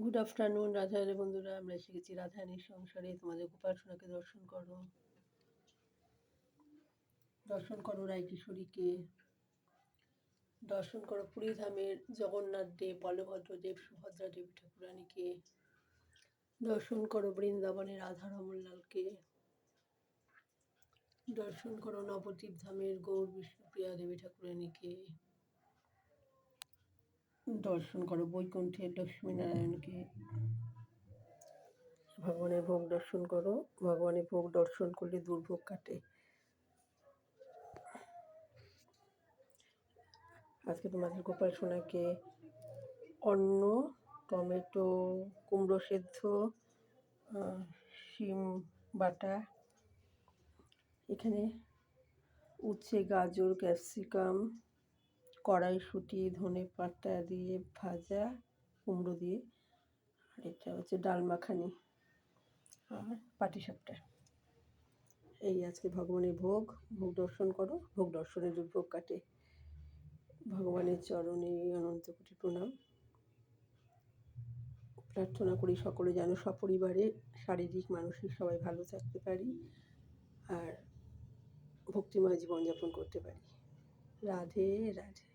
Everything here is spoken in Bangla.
গুড আফটারনুন রাধা রাধে বন্ধুরা, আমরা এসে গেছি রাধারানীর সংসারে। তোমাদের গোপাল সোনাকে দর্শন করো, দর্শন করো রায়কিশোরীকে, দর্শন করো পুরীধামের জগন্নাথ দেব, বলভদ্র দেব, সুভদ্রা দেবী ঠাকুরানীকে, দর্শন করো বৃন্দাবনের রাধা রমনলালকে, দর্শন করো নবদ্বীপ ধামের গৌর বিষ্ণুপ্রিয়া দেবী ঠাকুরানীকে, দর্শন করো বৈকুণ্ঠের লক্ষ্মীনারায়ণকে। ভগবানের ভোগ দর্শন করো, ভগবানের ভোগ দর্শন করলে দুর্ভোগ কাটে। আজকে তোমাদের গোপাল সোনাকে অন্ন, টমেটো, কুমড়ো সেদ্ধ, শিম বাটা, এখানে উচ্ছে, গাজর, ক্যাপসিকাম, কড়াইশুঁটি, ধনে পাতা দিয়ে ভাজা, কুমড়ো দিয়ে, আর এটা হচ্ছে ডাল মাখানি আর পাটিসাপটা। এই আজকে ভগবানের ভোগ। ভোগ দর্শন করো, ভোগ দর্শনে দুর্ভোগ কাটে। ভগবানের চরণে অনন্ত কোটি প্রণাম। প্রার্থনা করি সকলে যেন সপরিবারে শারীরিক মানসিক সবাই ভালো থাকতে পারি আর ভক্তিময় জীবনযাপন করতে পারি। রাধে রাধে।